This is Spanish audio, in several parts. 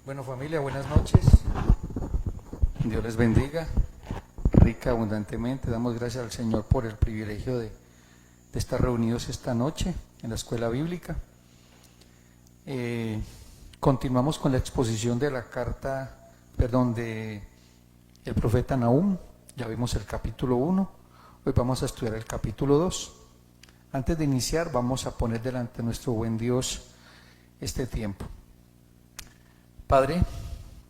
Bueno, familia, buenas noches. Dios les bendiga rica, abundantemente. Damos gracias al Señor por el privilegio de estar reunidos esta noche en la escuela bíblica. Continuamos con la exposición de la carta, de el profeta Nahum. Ya vimos el capítulo 1, hoy vamos a estudiar el capítulo 2. Antes de iniciar, vamos a poner delante de nuestro buen Dios este tiempo. Padre,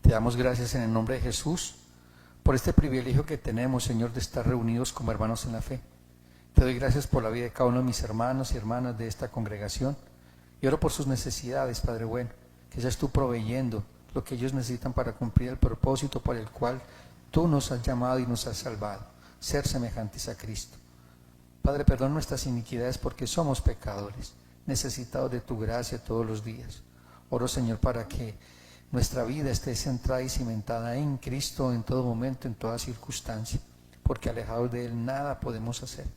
te damos gracias en el nombre de Jesús por este privilegio que tenemos, Señor, de estar reunidos como hermanos en la fe. Te doy gracias por la vida de cada uno de mis hermanos y hermanas de esta congregación y oro por sus necesidades, Padre bueno, que seas tú proveyendo lo que ellos necesitan para cumplir el propósito por el cual tú nos has llamado y nos has salvado, ser semejantes a Cristo. Padre, perdona nuestras iniquidades porque somos pecadores, necesitados de tu gracia todos los días. Oro, Señor, para que nuestra vida esté centrada y cimentada en Cristo en todo momento, en toda circunstancia, porque alejados de Él nada podemos hacer.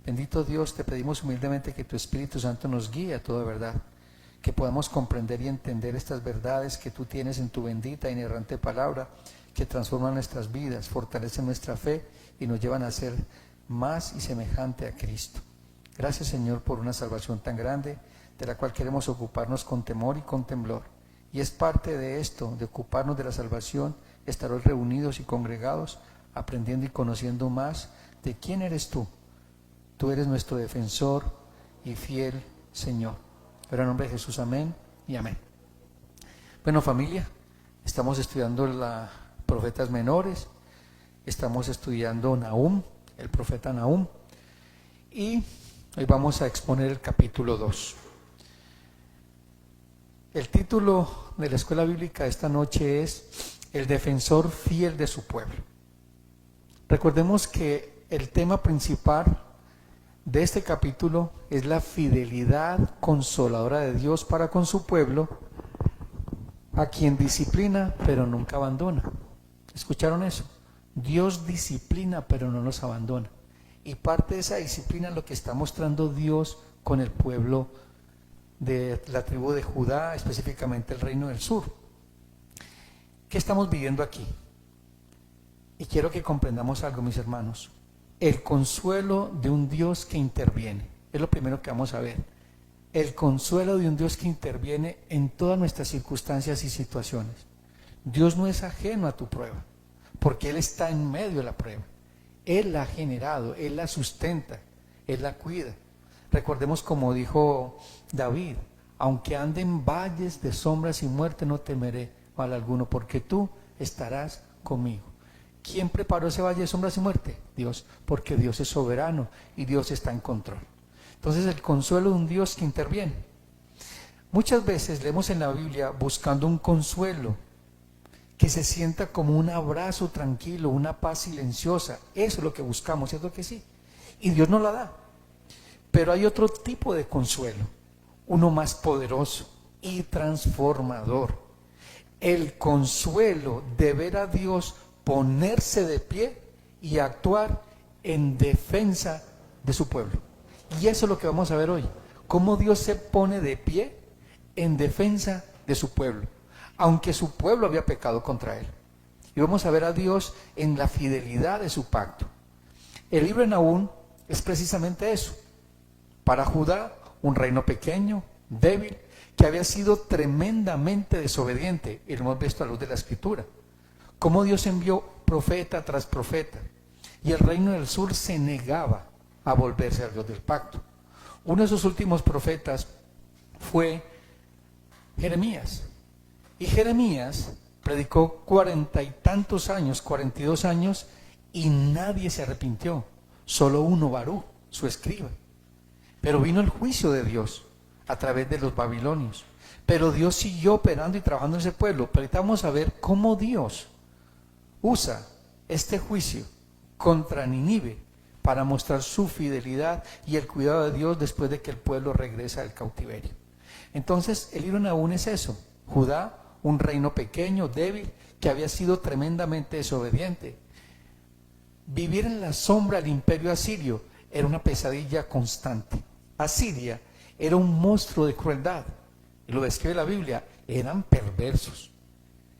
Bendito Dios, te pedimos humildemente que tu Espíritu Santo nos guíe a toda verdad, que podamos comprender y entender estas verdades que tú tienes en tu bendita e inerrante palabra, que transforman nuestras vidas, fortalecen nuestra fe y nos llevan a ser más y semejante a Cristo. Gracias, Señor, por una salvación tan grande, de la cual queremos ocuparnos con temor y con temblor. Y es parte de esto, de ocuparnos de la salvación, estar hoy reunidos y congregados, aprendiendo y conociendo más de quién eres tú. Tú eres nuestro defensor y fiel Señor. En el nombre de Jesús, amén y amén. Bueno, familia, estamos estudiando los profetas menores, estamos estudiando Nahum, el profeta Nahum, y hoy vamos a exponer el capítulo 2. El título de la escuela bíblica esta noche es El defensor fiel de su pueblo. Recordemos que el tema principal de este capítulo es la fidelidad consoladora de Dios para con su pueblo, a quien disciplina pero nunca abandona. ¿Escucharon eso? Dios disciplina pero no nos abandona. Y parte de esa disciplina es lo que está mostrando Dios con el pueblo de la tribu de Judá, específicamente el reino del sur. ¿Qué estamos viviendo aquí? Y quiero que comprendamos algo, mis hermanos. El consuelo de un Dios que interviene. Es lo primero que vamos a ver. El consuelo de un Dios que interviene en todas nuestras circunstancias y situaciones. Dios no es ajeno a tu prueba, porque Él está en medio de la prueba. Él la ha generado, Él la sustenta, Él la cuida. Recordemos como dijo David: aunque ande en valles de sombras y muerte, no temeré mal alguno, porque tú estarás conmigo. ¿Quién preparó ese valle de sombras y muerte? Dios, porque Dios es soberano y Dios está en control. Entonces, el consuelo de un Dios que interviene. Muchas veces leemos en la Biblia buscando un consuelo que se sienta como un abrazo tranquilo, una paz silenciosa. Eso es lo que buscamos, ¿cierto que sí? Y Dios nos la da. Pero hay otro tipo de consuelo, uno más poderoso y transformador. El consuelo de ver a Dios ponerse de pie y actuar en defensa de su pueblo. Y eso es lo que vamos a ver hoy, cómo Dios se pone de pie en defensa de su pueblo, aunque su pueblo había pecado contra él. Y vamos a ver a Dios en la fidelidad de su pacto. El libro de Nahum es precisamente eso. Para Judá, un reino pequeño, débil, que había sido tremendamente desobediente, y lo hemos visto a la luz de la Escritura. Cómo Dios envió profeta tras profeta, y el reino del sur se negaba a volverse al Dios del pacto. Uno de sus últimos profetas fue Jeremías, y Jeremías predicó 40 y tantos años, 42 años, y nadie se arrepintió, solo uno, Barú, su escriba. Pero vino el juicio de Dios a través de los babilonios. Pero Dios siguió operando y trabajando en ese pueblo. Pero ahorita vamos a ver cómo Dios usa este juicio contra Nínive para mostrar su fidelidad y el cuidado de Dios después de que el pueblo regresa del cautiverio. Entonces, el libro de Nahum es eso. Judá, un reino pequeño, débil, que había sido tremendamente desobediente. Vivir en la sombra del imperio asirio era una pesadilla constante. Asiria era un monstruo de crueldad. Y lo describe la Biblia, eran perversos.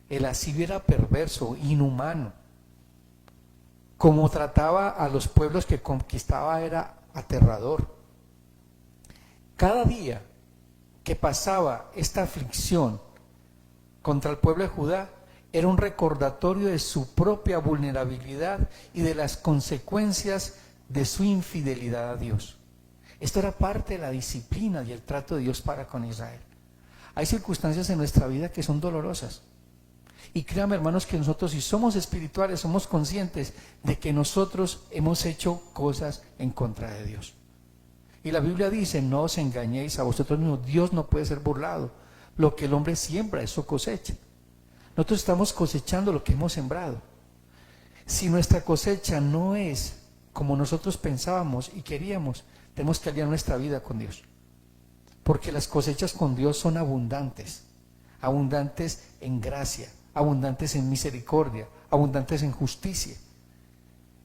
El asirio era perverso, inhumano. Como trataba a los pueblos que conquistaba era aterrador. Cada día que pasaba esta aflicción contra el pueblo de Judá era un recordatorio de su propia vulnerabilidad y de las consecuencias de su infidelidad a Dios. Esto era parte de la disciplina y el trato de Dios para con Israel. Hay circunstancias en nuestra vida que son dolorosas. Y créanme, hermanos, que nosotros, si somos espirituales, somos conscientes de que nosotros hemos hecho cosas en contra de Dios. Y la Biblia dice, no os engañéis a vosotros mismos, Dios no puede ser burlado. Lo que el hombre siembra, eso cosecha. Nosotros estamos cosechando lo que hemos sembrado. Si nuestra cosecha no es como nosotros pensábamos y queríamos, tenemos que alinear nuestra vida con Dios. Porque las cosechas con Dios son abundantes. Abundantes en gracia, abundantes en misericordia, abundantes en justicia.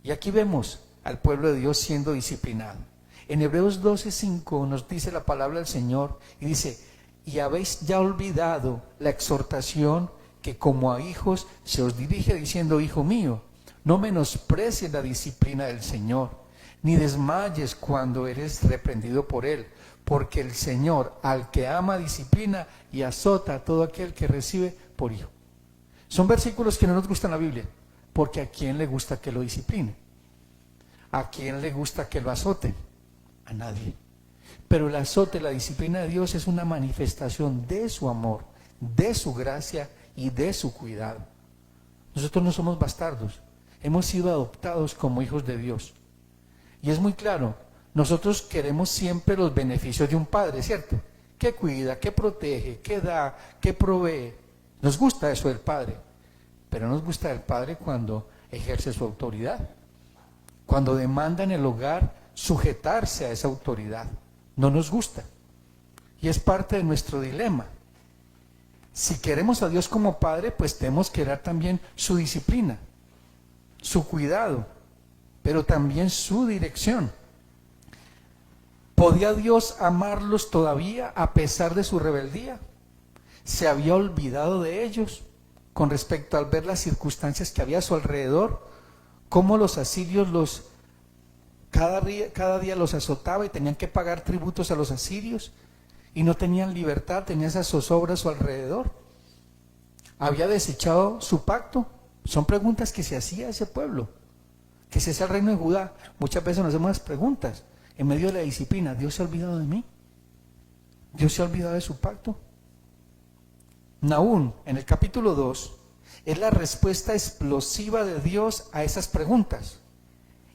Y aquí vemos al pueblo de Dios siendo disciplinado. En Hebreos 12:5 nos dice la palabra del Señor y dice, y habéis ya olvidado la exhortación que como a hijos se os dirige diciendo, hijo mío, no menosprecies la disciplina del Señor, ni desmayes cuando eres reprendido por Él, porque el Señor al que ama disciplina y azota a todo aquel que recibe por hijo. Son versículos que no nos gustan en la Biblia, porque ¿a quién le gusta que lo discipline? ¿A quién le gusta que lo azoten? A nadie. Pero el azote, la disciplina de Dios es una manifestación de su amor, de su gracia y de su cuidado. Nosotros no somos bastardos, hemos sido adoptados como hijos de Dios. Y es muy claro, nosotros queremos siempre los beneficios de un padre, ¿cierto? Que cuida, que protege, que da, que provee. Nos gusta eso del padre, pero nos gusta del padre cuando ejerce su autoridad, cuando demanda en el hogar sujetarse a esa autoridad. No nos gusta. Y es parte de nuestro dilema. Si queremos a Dios como Padre, pues tenemos que dar también su disciplina, su cuidado, pero también su dirección. ¿Podía Dios amarlos todavía a pesar de su rebeldía? ¿Se había olvidado de ellos con respecto al ver las circunstancias que había a su alrededor? ¿Cómo los asirios cada día los azotaba y tenían que pagar tributos a los asirios? Y no tenían libertad, tenían esas zozobras a su alrededor. ¿Había desechado su pacto? Son preguntas que se hacía ese pueblo, que se hacía el reino de Judá. Muchas veces nos hacemos las preguntas en medio de la disciplina. ¿Dios se ha olvidado de mí? ¿Dios se ha olvidado de su pacto? Nahum, en el capítulo 2, es la respuesta explosiva de Dios a esas preguntas.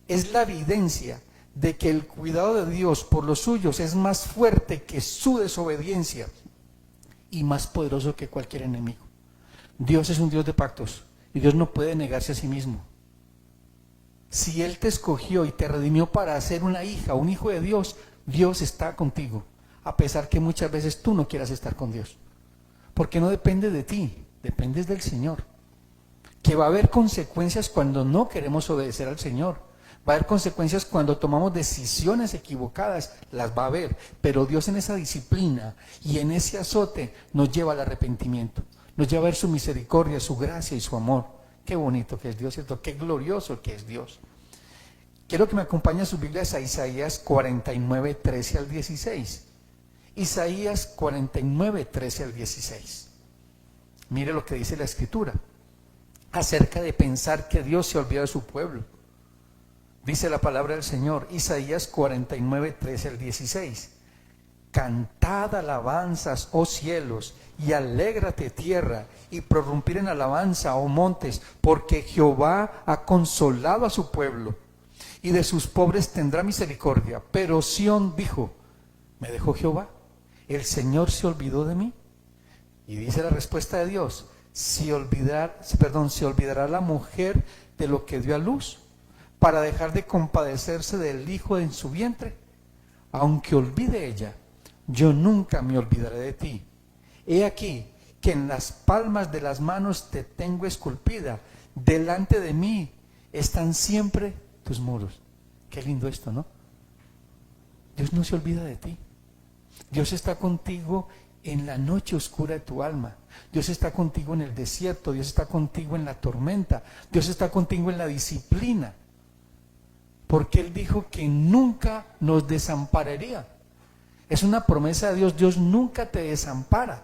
Es la evidencia de que el cuidado de Dios por los suyos es más fuerte que su desobediencia y más poderoso que cualquier enemigo. Dios es un Dios de pactos y Dios no puede negarse a sí mismo. Si Él te escogió y te redimió para ser una hija, un hijo de Dios, Dios está contigo, a pesar que muchas veces tú no quieras estar con Dios. Porque no depende de ti, dependes del Señor. Que va a haber consecuencias cuando no queremos obedecer al Señor. Va a haber consecuencias cuando tomamos decisiones equivocadas, las va a haber, pero Dios en esa disciplina y en ese azote nos lleva al arrepentimiento, nos lleva a ver su misericordia, su gracia y su amor. Qué bonito que es Dios, ¿cierto? Qué glorioso que es Dios. Quiero que me acompañen sus Biblias a Isaías 49, 13 al 16. Isaías 49, 13 al 16. Mire lo que dice la Escritura acerca de pensar que Dios se olvida de su pueblo. Dice la palabra del Señor, Isaías 49, 13 al 16. Cantad alabanzas, oh cielos, y alégrate tierra, y prorrumpir en alabanza, oh montes, porque Jehová ha consolado a su pueblo, y de sus pobres tendrá misericordia. Pero Sión dijo, ¿me dejó Jehová? ¿El Señor se olvidó de mí? Y dice la respuesta de Dios, ¿se olvidará la mujer de lo que dio a luz, para dejar de compadecerse del hijo en su vientre? Aunque olvide ella, yo nunca me olvidaré de ti. He aquí que en las palmas de las manos te tengo esculpida, delante de mí están siempre tus muros. Qué lindo esto, ¿no? Dios no se olvida de ti. Dios está contigo en la noche oscura de tu alma. Dios está contigo en el desierto, Dios está contigo en la tormenta, Dios está contigo en la disciplina. Porque Él dijo que nunca nos desampararía. Es una promesa de Dios, Dios nunca te desampara.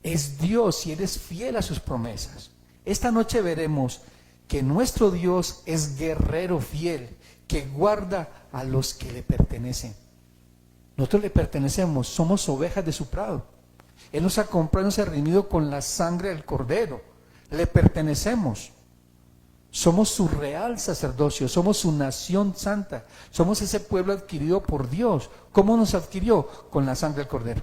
Es Dios y Él es fiel a sus promesas. Esta noche veremos que nuestro Dios es guerrero fiel, que guarda a los que le pertenecen. Nosotros le pertenecemos, somos ovejas de su prado. Él nos ha comprado y nos ha redimido con la sangre del Cordero. Le pertenecemos. Somos su real sacerdocio, somos su nación santa, somos ese pueblo adquirido por Dios. ¿Cómo nos adquirió? Con la sangre del Cordero.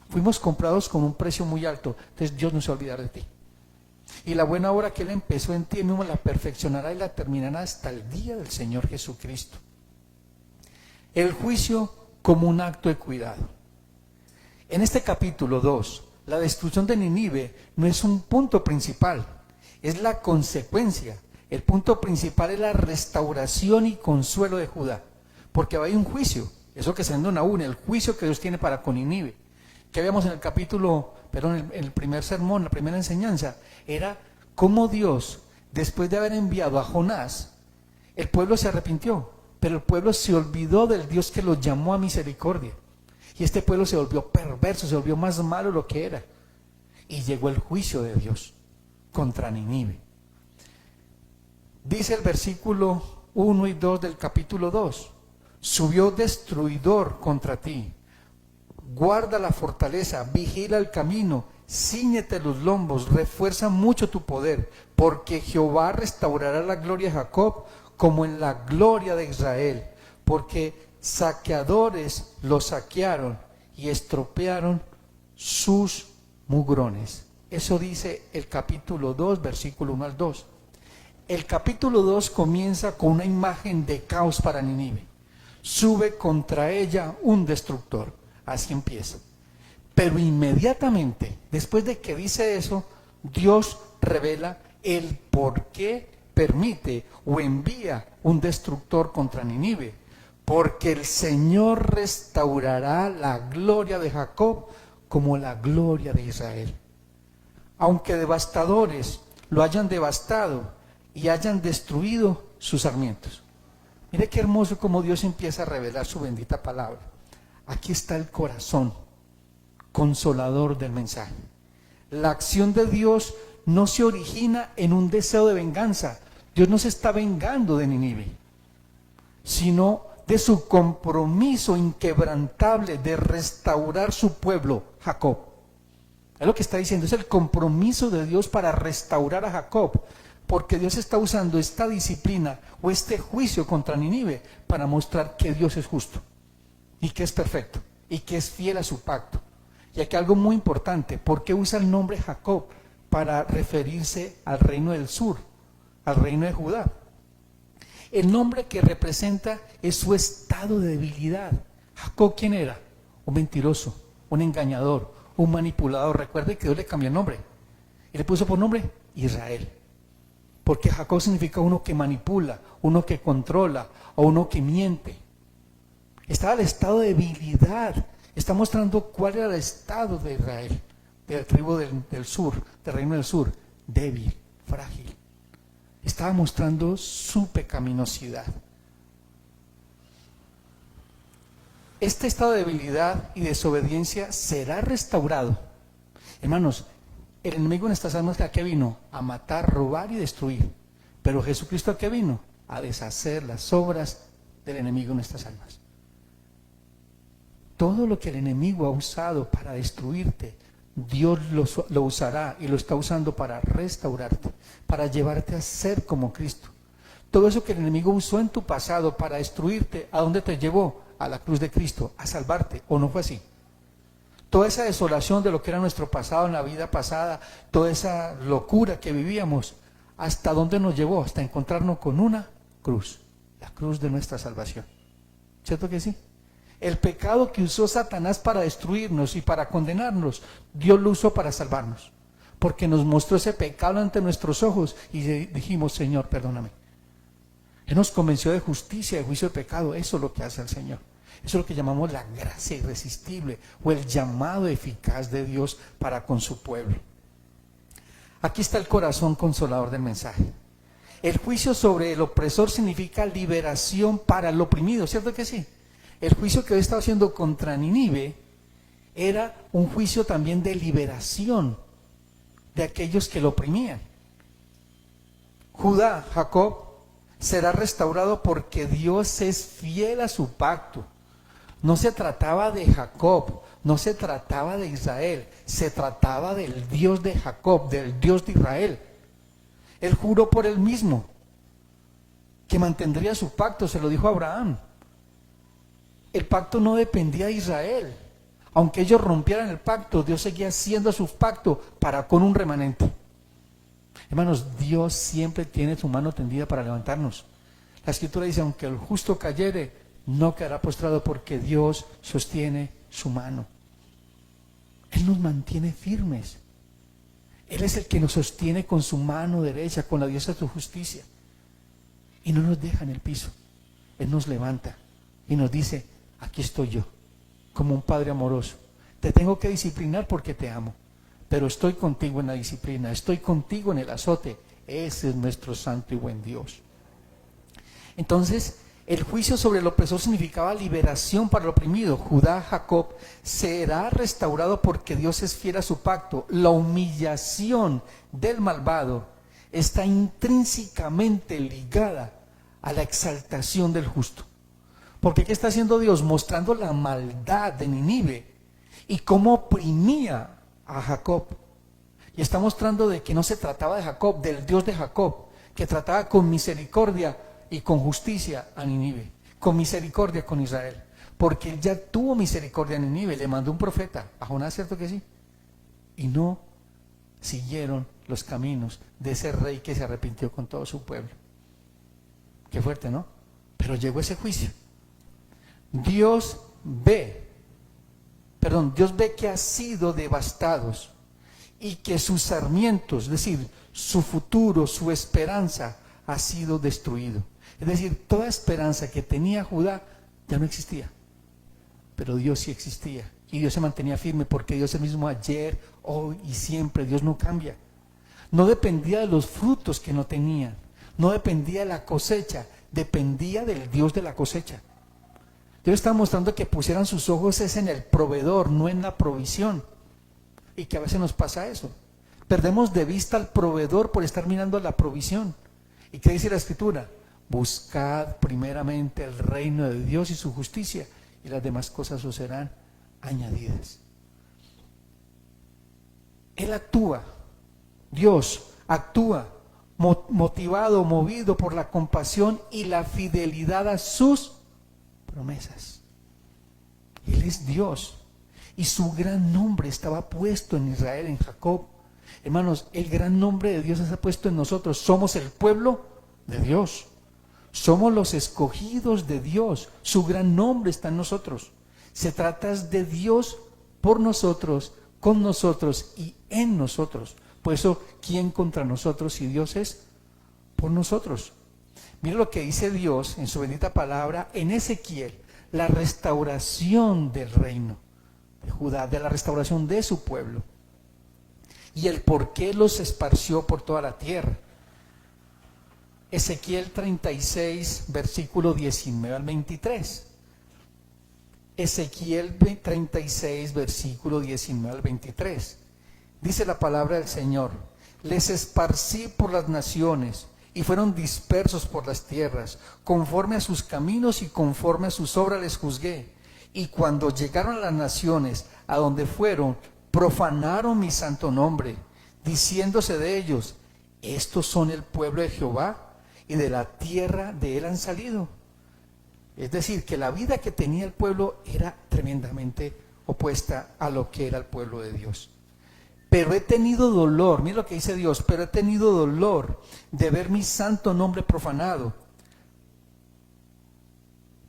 Fuimos comprados con un precio muy alto, entonces Dios no se va a olvidar de ti. Y la buena obra que Él empezó en ti mismo la perfeccionará y la terminará hasta el día del Señor Jesucristo. El juicio como un acto de cuidado. En este capítulo 2, la destrucción de Nínive no es un punto principal, es la consecuencia. El punto principal es la restauración y consuelo de Judá, porque hay un juicio, eso que se llama aún, el juicio que Dios tiene para con Nínive. Que habíamos en el capítulo, en el primer sermón, la primera enseñanza, era cómo Dios, después de haber enviado a Jonás, el pueblo se arrepintió, pero el pueblo se olvidó del Dios que los llamó a misericordia. Y este pueblo se volvió perverso, se volvió más malo de lo que era. Y llegó el juicio de Dios contra Nínive. Dice el versículo 1 y 2 del capítulo 2, subió destruidor contra ti. Guarda la fortaleza, vigila el camino, cíñete los lombos, refuerza mucho tu poder, porque Jehová restaurará la gloria de Jacob como en la gloria de Israel, porque saqueadores lo saquearon y estropearon sus mugrones. Eso dice el capítulo 2, versículo 1 al 2. El capítulo 2 comienza con una imagen de caos para Nínive. Sube contra ella un destructor. Así empieza. Pero inmediatamente, después de que dice eso, Dios revela el por qué permite o envía un destructor contra Nínive. Porque el Señor restaurará la gloria de Jacob como la gloria de Israel. Aunque devastadores lo hayan devastado y hayan destruido sus sarmientos. Mire qué hermoso como Dios empieza a revelar su bendita palabra. Aquí está el corazón consolador del mensaje. La acción de Dios no se origina en un deseo de venganza. Dios no se está vengando de Nínive, sino de su compromiso inquebrantable de restaurar su pueblo, Jacob. Es lo que está diciendo, es el compromiso de Dios para restaurar a Jacob, porque Dios está usando esta disciplina o este juicio contra Nínive para mostrar que Dios es justo y que es perfecto y que es fiel a su pacto. Y aquí algo muy importante, ¿por qué usa el nombre Jacob? Para referirse al reino del sur, al reino de Judá. El nombre que representa es su estado de debilidad. Jacob, ¿quién era? Un mentiroso, un engañador, un manipulador. Recuerde que Dios le cambió el nombre y le puso por nombre Israel. Porque Jacob significa uno que manipula, uno que controla o uno que miente. Estaba el estado de debilidad. Está mostrando cuál era el estado de Israel, de la tribu del sur, del reino del sur. Débil, frágil. Estaba mostrando su pecaminosidad. Este estado de debilidad y desobediencia será restaurado. Hermanos, el enemigo en estas almas, ¿a qué vino? A matar, robar y destruir. Pero Jesucristo, ¿a qué vino? A deshacer las obras del enemigo en estas almas. Todo lo que el enemigo ha usado para destruirte, Dios lo usará y lo está usando para restaurarte, para llevarte a ser como Cristo. Todo eso que el enemigo usó en tu pasado para destruirte, ¿a dónde te llevó? A la cruz de Cristo, a salvarte. ¿O no fue así? Toda esa desolación de lo que era nuestro pasado en la vida pasada, toda esa locura que vivíamos, ¿hasta dónde nos llevó? Hasta encontrarnos con una cruz, la cruz de nuestra salvación. ¿Cierto que sí? El pecado que usó Satanás para destruirnos y para condenarnos, Dios lo usó para salvarnos. Porque nos mostró ese pecado ante nuestros ojos y dijimos, Señor, perdóname. Él nos convenció de justicia, de juicio de pecado. Eso es lo que hace el Señor. Eso es lo que llamamos la gracia irresistible o el llamado eficaz de Dios para con su pueblo. Aquí está el corazón consolador del mensaje. El juicio sobre el opresor significa liberación para el oprimido, ¿cierto que sí? El juicio que hoy estaba haciendo contra Nínive era un juicio también de liberación de aquellos que lo oprimían. Judá, Jacob, será restaurado porque Dios es fiel a su pacto. No se trataba de Jacob, no se trataba de Israel, se trataba del Dios de Jacob, del Dios de Israel. Él juró por él mismo que mantendría su pacto, se lo dijo a Abraham. El pacto no dependía de Israel. Aunque ellos rompieran el pacto, Dios seguía haciendo su pacto para con un remanente. Hermanos, Dios siempre tiene su mano tendida para levantarnos. La Escritura dice, aunque el justo cayere, no quedará postrado porque Dios sostiene su mano. Él nos mantiene firmes. Él es el que nos sostiene con su mano derecha, con la diestra de su justicia. Y no nos deja en el piso. Él nos levanta y nos dice, aquí estoy yo, como un padre amoroso. Te tengo que disciplinar porque te amo, pero estoy contigo en la disciplina, estoy contigo en el azote. Ese es nuestro santo y buen Dios. Entonces, el juicio sobre el opresor significaba liberación para el oprimido. Judá, Jacob, será restaurado porque Dios es fiel a su pacto. La humillación del malvado está intrínsecamente ligada a la exaltación del justo. Porque ¿qué está haciendo Dios? Mostrando la maldad de Nínive y cómo oprimía a Jacob. Y está mostrando de que no se trataba de Jacob, del Dios de Jacob, que trataba con misericordia y con justicia a Nínive, con misericordia con Israel. Porque él ya tuvo misericordia a Nínive, le mandó un profeta, a Jonás, ¿cierto que sí? Y no siguieron los caminos de ese rey que se arrepintió con todo su pueblo. Qué fuerte, ¿no? Pero llegó ese juicio. Dios ve que ha sido devastados y que sus sarmientos, es decir, su futuro, su esperanza ha sido destruido. Es decir, toda esperanza que tenía Judá ya no existía, pero Dios sí existía y Dios se mantenía firme porque Dios es el mismo ayer, hoy y siempre. Dios no cambia. No dependía de los frutos que no tenían, no dependía de la cosecha, dependía del Dios de la cosecha. Dios está mostrando que pusieran sus ojos es en el proveedor, no en la provisión. Y que a veces nos pasa eso. Perdemos de vista al proveedor por estar mirando la provisión. ¿Y qué dice la Escritura? Buscad primeramente el reino de Dios y su justicia, y las demás cosas os serán añadidas. Él actúa, Dios actúa motivado, movido por la compasión y la fidelidad a sus promesas. Él es Dios y su gran nombre estaba puesto en Israel, en Jacob. Hermanos, el gran nombre de Dios está puesto en nosotros. Somos el pueblo de Dios, somos los escogidos de Dios. Su gran nombre está en nosotros. Se trata de Dios por nosotros, con nosotros y en nosotros. Por eso, ¿quién contra nosotros si Dios es por nosotros? Mira lo que dice Dios en su bendita palabra en Ezequiel, la restauración del reino de Judá, de la restauración de su pueblo y el por qué los esparció por toda la tierra. Ezequiel 36, versículo 19 al 23. Ezequiel 36, versículo 19 al 23. Dice la palabra del Señor: les esparcí por las naciones y fueron dispersos por las tierras, conforme a sus caminos y conforme a sus obras les juzgué. Y cuando llegaron a las naciones a donde fueron, profanaron mi santo nombre, diciéndose de ellos: estos son el pueblo de Jehová, y de la tierra de él han salido. Es decir, que la vida que tenía el pueblo era tremendamente opuesta a lo que era el pueblo de Dios. Pero he tenido dolor, mira lo que dice Dios, pero he tenido dolor de ver mi santo nombre profanado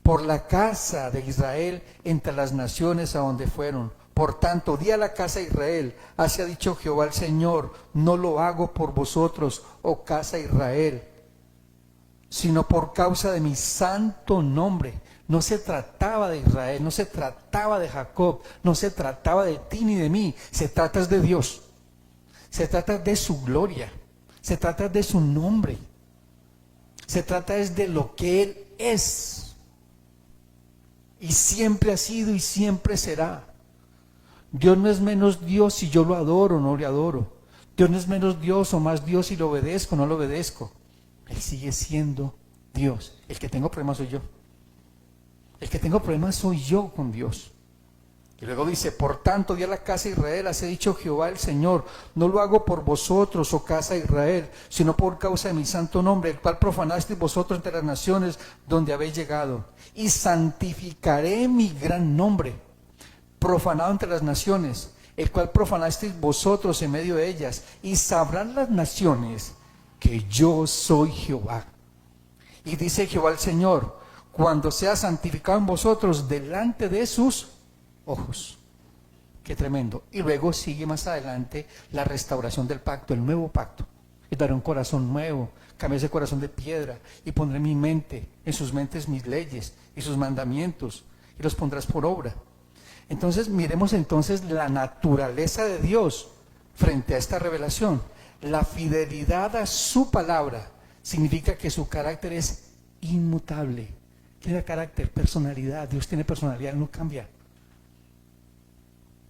por la casa de Israel entre las naciones a donde fueron. Por tanto, di a la casa de Israel: así ha dicho Jehová el Señor, no lo hago por vosotros, oh casa de Israel, sino por causa de mi santo nombre, No se trataba de Israel, no se trataba de Jacob, no se trataba de ti ni de mí, se trata de Dios. Se trata de su gloria, se trata de su nombre, se trata de lo que Él es. Y siempre ha sido y siempre será. Dios no es menos Dios si yo lo adoro o no le adoro. Dios no es menos Dios o más Dios si lo obedezco o no lo obedezco. Él sigue siendo Dios. El que tengo problemas soy yo. El que tengo problemas soy yo con Dios. Y luego dice, por tanto, di a la casa de Israel, así ha dicho Jehová el Señor, no lo hago por vosotros, oh casa de Israel, sino por causa de mi santo nombre, el cual profanasteis vosotros entre las naciones donde habéis llegado. Y santificaré mi gran nombre, profanado entre las naciones, el cual profanasteis vosotros en medio de ellas. Y sabrán las naciones que yo soy Jehová. Y dice Jehová el Señor, cuando sea santificado en vosotros delante de sus ojos. Qué tremendo. Y luego sigue más adelante la restauración del pacto, el nuevo pacto. Y daré un corazón nuevo, cambiaré ese corazón de piedra y pondré en mi mente, en sus mentes mis leyes y sus mandamientos y los pondrás por obra. Entonces miremos entonces la naturaleza de Dios frente a esta revelación. La fidelidad a su palabra significa que su carácter es inmutable. Tiene carácter, personalidad. Dios tiene personalidad, no cambia.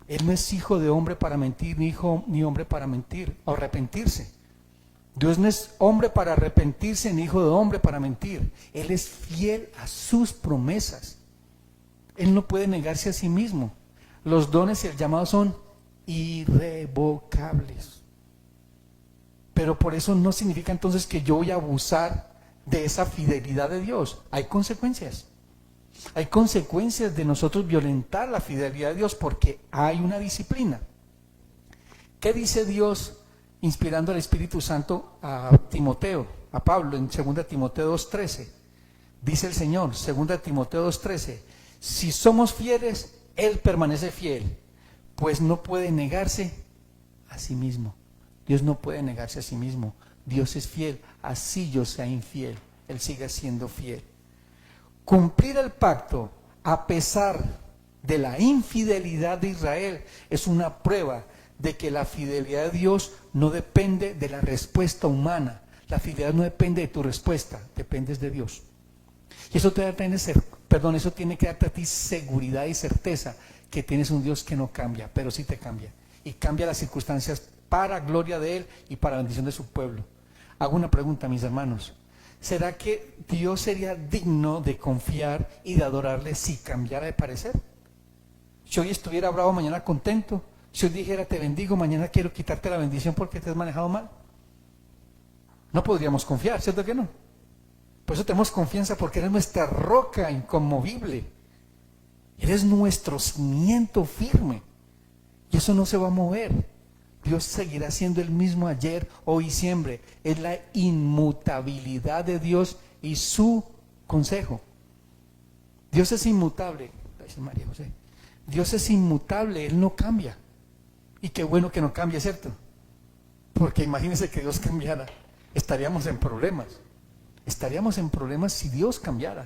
Él no es hijo de hombre para mentir, ni hombre para mentir o arrepentirse. Dios no es hombre para arrepentirse, ni hijo de hombre para mentir. Él es fiel a sus promesas. Él no puede negarse a sí mismo. Los dones y el llamado son irrevocables. Pero por eso no significa entonces que yo voy a abusar de esa fidelidad de Dios. Hay consecuencias. Hay consecuencias de nosotros violentar la fidelidad de Dios porque hay una disciplina. ¿Qué dice Dios inspirando al Espíritu Santo a Timoteo, a Pablo en 2 Timoteo 2:13? Dice el Señor, 2 Timoteo 2:13, si somos fieles, Él permanece fiel, pues no puede negarse a sí mismo. Dios no puede negarse a sí mismo. Dios es fiel, así yo sea infiel, Él sigue siendo fiel. Cumplir el pacto a pesar de la infidelidad de Israel es una prueba de que la fidelidad de Dios no depende de la respuesta humana. La fidelidad no depende de tu respuesta, dependes de Dios. Y eso eso tiene que darte a ti seguridad y certeza que tienes un Dios que no cambia, pero sí te cambia. Y cambia las circunstancias para gloria de Él y para bendición de su pueblo. Hago una pregunta, mis hermanos. ¿Será que Dios sería digno de confiar y de adorarle si cambiara de parecer? Si hoy estuviera bravo, mañana contento. Si hoy dijera te bendigo, mañana quiero quitarte la bendición porque te has manejado mal. No podríamos confiar, ¿cierto que no? Por eso tenemos confianza porque eres nuestra roca inconmovible. Eres nuestro cimiento firme. Y eso no se va a mover. Dios seguirá siendo el mismo ayer, hoy y siempre. Es la inmutabilidad de Dios y su consejo. Dios es inmutable. Gracias, María José. Dios es inmutable, Él no cambia. Y qué bueno que no cambie, ¿cierto? Porque imagínense que Dios cambiara. Estaríamos en problemas. Estaríamos en problemas si Dios cambiara.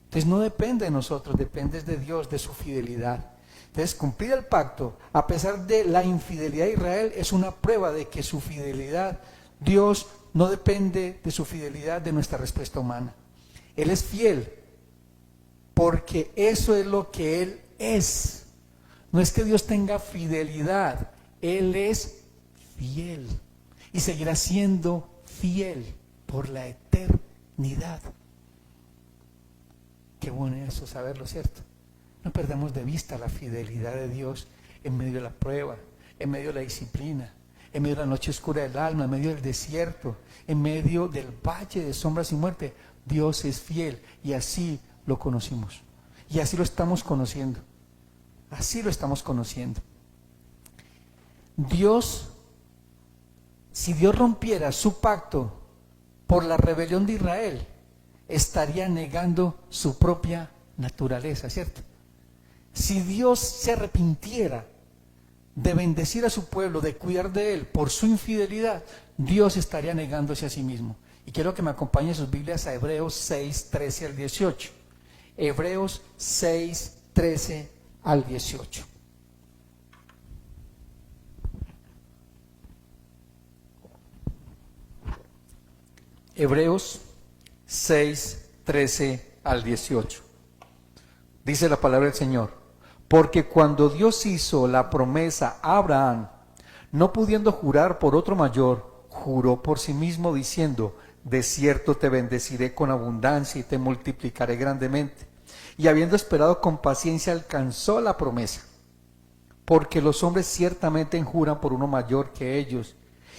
Entonces no depende de nosotros, depende de Dios, de su fidelidad. Entonces, cumplir el pacto, a pesar de la infidelidad de Israel, es una prueba de que su fidelidad, Dios no depende de su fidelidad de nuestra respuesta humana. Él es fiel, porque eso es lo que Él es. No es que Dios tenga fidelidad, Él es fiel y seguirá siendo fiel por la eternidad. Qué bueno eso, saberlo, ¿cierto? No perdamos de vista la fidelidad de Dios en medio de la prueba, en medio de la disciplina, en medio de la noche oscura del alma, en medio del desierto, en medio del valle de sombras y muerte. Dios es fiel y así lo conocimos. Y así lo estamos conociendo. Así lo estamos conociendo. Si Dios rompiera su pacto por la rebelión de Israel, estaría negando su propia naturaleza, ¿cierto? Si Dios se arrepintiera de bendecir a su pueblo, de cuidar de él por su infidelidad, Dios estaría negándose a sí mismo. Y quiero que me acompañen sus Biblias a Hebreos 6, 13 al 18. Hebreos 6, 13 al 18. Hebreos 6, 13 al 18. Dice la palabra del Señor: porque cuando Dios hizo la promesa a Abraham, no pudiendo jurar por otro mayor, juró por sí mismo diciendo: de cierto te bendeciré con abundancia y te multiplicaré grandemente. Y habiendo esperado con paciencia, alcanzó la promesa. Porque los hombres ciertamente juran por uno mayor que ellos,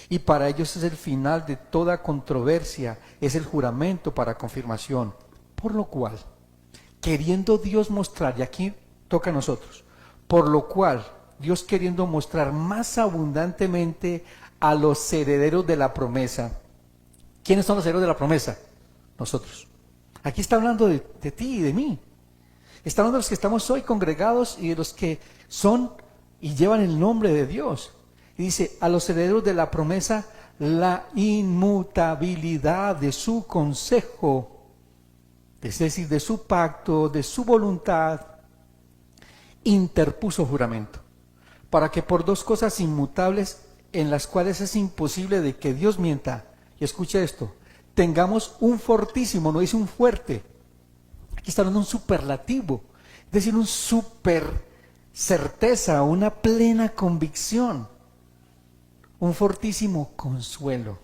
y para ellos es el final de toda controversia, es el juramento para confirmación. Por lo cual, queriendo Dios mostrar, y aquí toca a nosotros, por lo cual Dios queriendo mostrar más abundantemente a los herederos de la promesa. ¿Quiénes son los herederos de la promesa? Nosotros. Aquí está hablando de ti y de mí. Está hablando de los que estamos hoy congregados y de los que son y llevan el nombre de Dios. Y dice: a los herederos de la promesa, la inmutabilidad de su consejo, es decir, de su pacto, de su voluntad, interpuso juramento, para que por dos cosas inmutables, en las cuales es imposible de que Dios mienta, y escuche esto, tengamos un fortísimo, no dice un fuerte, aquí está hablando de un superlativo, es decir, un super certeza, una plena convicción, un fortísimo consuelo,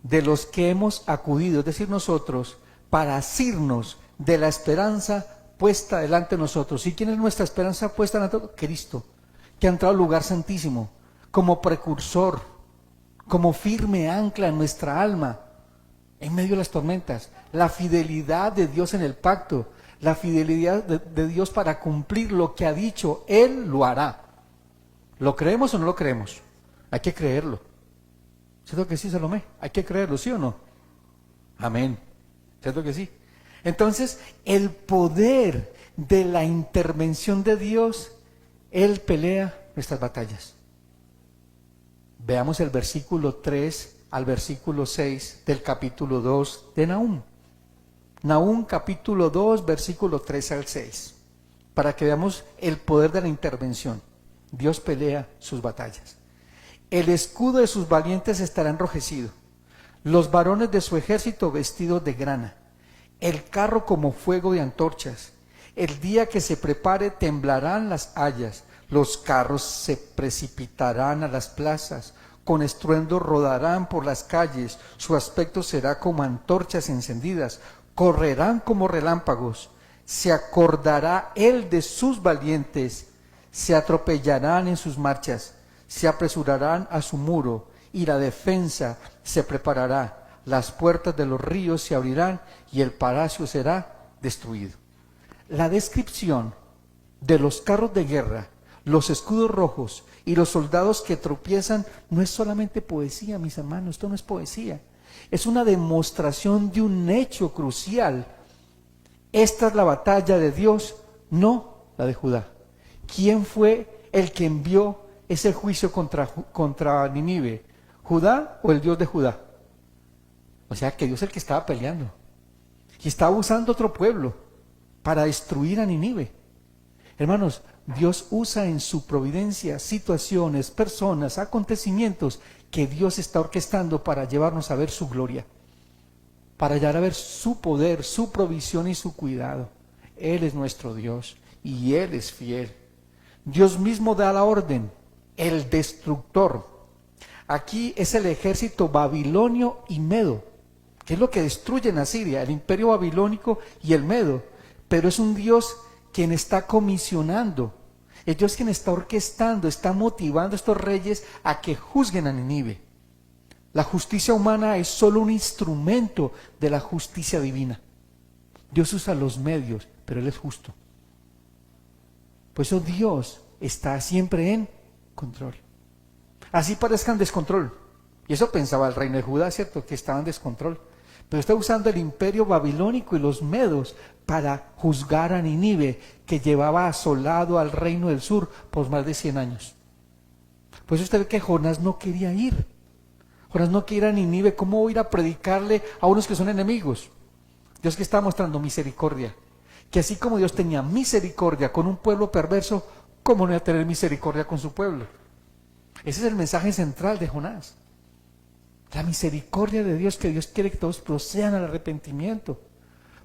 de los que hemos acudido, es decir, nosotros, para asirnos de la esperanza puesta delante de nosotros. ¿Y quién es nuestra esperanza puesta delante de nosotros? Cristo, que ha entrado al lugar santísimo, como precursor, como firme ancla en nuestra alma, en medio de las tormentas. La fidelidad de Dios en el pacto, la fidelidad de Dios para cumplir lo que ha dicho, Él lo hará. ¿Lo creemos o no lo creemos? Hay que creerlo. ¿Cierto que sí, Salomé? Hay que creerlo, ¿sí o no? Amén. ¿Cierto que sí? Entonces, el poder de la intervención de Dios, Él pelea nuestras batallas. Veamos el versículo 3 al versículo 6 del capítulo 2 de Nahum. Nahum capítulo 2, versículo 3 al 6. Para que veamos el poder de la intervención. Dios pelea sus batallas. El escudo de sus valientes estará enrojecido, los varones de su ejército vestidos de grana, el carro como fuego de antorchas. El día que se prepare temblarán las hayas, los carros se precipitarán a las plazas, con estruendo rodarán por las calles, su aspecto será como antorchas encendidas, correrán como relámpagos, se acordará él de sus valientes, se atropellarán en sus marchas, se apresurarán a su muro, y la defensa se preparará, las puertas de los ríos se abrirán, y el palacio será destruido. La descripción de los carros de guerra, los escudos rojos y los soldados que tropiezan no es solamente poesía, mis hermanos, esto no es poesía, es una demostración de un hecho crucial. Esta es la batalla de Dios, no la de Judá. ¿Quién fue el que envió ese juicio contra Nínive? ¿Judá o el Dios de Judá? O sea que Dios es el que estaba peleando y estaba usando otro pueblo para destruir a Nínive. Hermanos, Dios usa en su providencia situaciones, personas, acontecimientos que Dios está orquestando para llevarnos a ver su gloria, para llegar a ver su poder, su provisión y su cuidado. Él es nuestro Dios y Él es fiel. Dios mismo da la orden, el destructor. Aquí es el ejército babilonio y medo, que es lo que destruyen a Siria, el imperio babilónico y el medo. Pero es un Dios quien está comisionando, es Dios quien está orquestando, está motivando a estos reyes a que juzguen a Nínive. La justicia humana es solo un instrumento de la justicia divina. Dios usa los medios, pero Él es justo. Por eso Dios está siempre en control. Así parezca en descontrol. Y eso pensaba el reino de Judá, ¿cierto? Que estaba en descontrol. Pero está usando el imperio babilónico y los medos para juzgar a Nínive, que llevaba asolado al reino del sur por más de 100 años. Por eso usted ve que Jonás no quería ir. Jonás no quería ir a Nínive. ¿Cómo voy a ir a predicarle a unos que son enemigos? Dios que está mostrando misericordia. Que así como Dios tenía misericordia con un pueblo perverso, ¿cómo no iba a tener misericordia con su pueblo? Ese es el mensaje central de Jonás. La misericordia de Dios, que Dios quiere que todos procedan al arrepentimiento.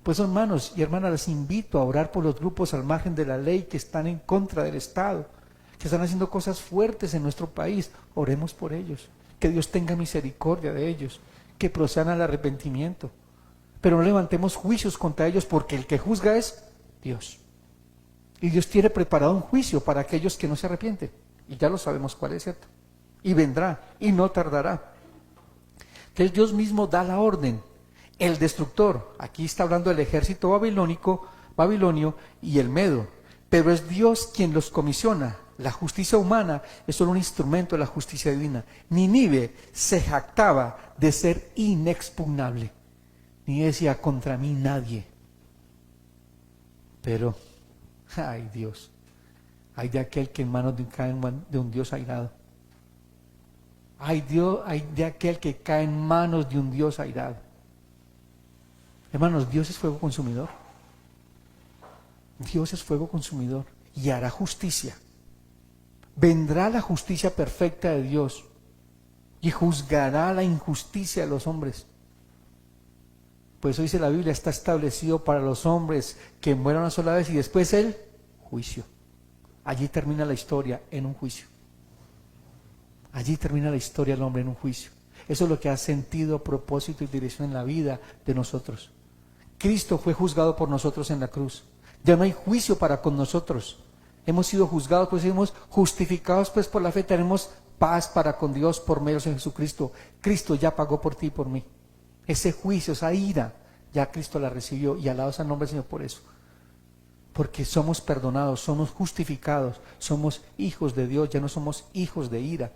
Pues hermanos y hermanas, les invito a orar por los grupos al margen de la ley que están en contra del Estado, que están haciendo cosas fuertes en nuestro país. Oremos por ellos, que Dios tenga misericordia de ellos, que procedan al arrepentimiento. Pero no levantemos juicios contra ellos, porque el que juzga es Dios. Y Dios tiene preparado un juicio para aquellos que no se arrepienten. Y ya lo sabemos cuál es, ¿cierto? Y vendrá, y no tardará. Entonces Dios mismo da la orden. El destructor, aquí está hablando del ejército babilonio y el medo. Pero es Dios quien los comisiona. La justicia humana es solo un instrumento de la justicia divina. Nínive se jactaba de ser inexpugnable. Ni decía contra mí nadie. Pero, ay Dios, ay de aquel que en manos de un Dios airado. Ay de aquel que cae en manos de un Dios airado. Hermanos, Dios es fuego consumidor. Dios es fuego consumidor y hará justicia. Vendrá la justicia perfecta de Dios y juzgará la injusticia de los hombres. Por eso dice la Biblia, está establecido para los hombres que mueran una sola vez y después el juicio. Allí termina la historia en un juicio. Allí termina la historia del hombre en un juicio. Eso es lo que ha sentido, propósito y dirección en la vida de nosotros. Cristo fue juzgado por nosotros en la cruz. Ya no hay juicio para con nosotros. Hemos sido juzgados, pues hemos justificados, pues por la fe tenemos paz para con Dios por medio de Jesucristo. Cristo ya pagó por ti y por mí. Ese juicio, esa ira, ya Cristo la recibió, y alabado sea el nombre del Señor por eso. Porque somos perdonados, somos justificados, somos hijos de Dios, ya no somos hijos de ira.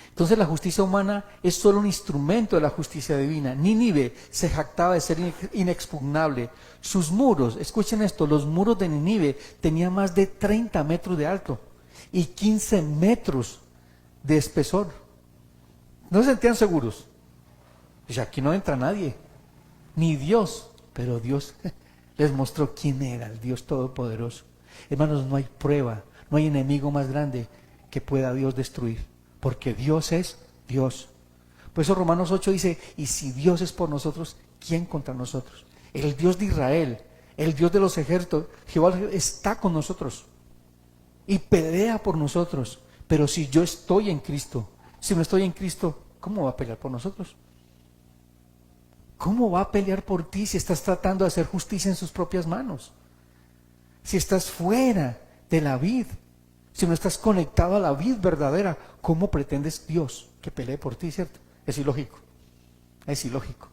Entonces la justicia humana es solo un instrumento de la justicia divina. Nínive se jactaba de ser inexpugnable. Sus muros, escuchen esto, los muros de Nínive tenían más de 30 metros de alto y 15 metros de espesor. No se sentían seguros. Dice, aquí no entra nadie, ni Dios, pero Dios les mostró quién era, el Dios Todopoderoso. Hermanos, no hay prueba, no hay enemigo más grande que pueda Dios destruir. Porque Dios es Dios. Por eso Romanos 8 dice, y si Dios es por nosotros, ¿quién contra nosotros? El Dios de Israel, el Dios de los ejércitos, Jehová está con nosotros y pelea por nosotros. Pero si yo estoy en Cristo, si no estoy en Cristo, ¿cómo va a pelear por nosotros? ¿Cómo va a pelear por ti si estás tratando de hacer justicia en sus propias manos? Si estás fuera de la vid, si no estás conectado a la vid verdadera, ¿cómo pretendes Dios que pelee por ti, cierto? Es ilógico, es ilógico.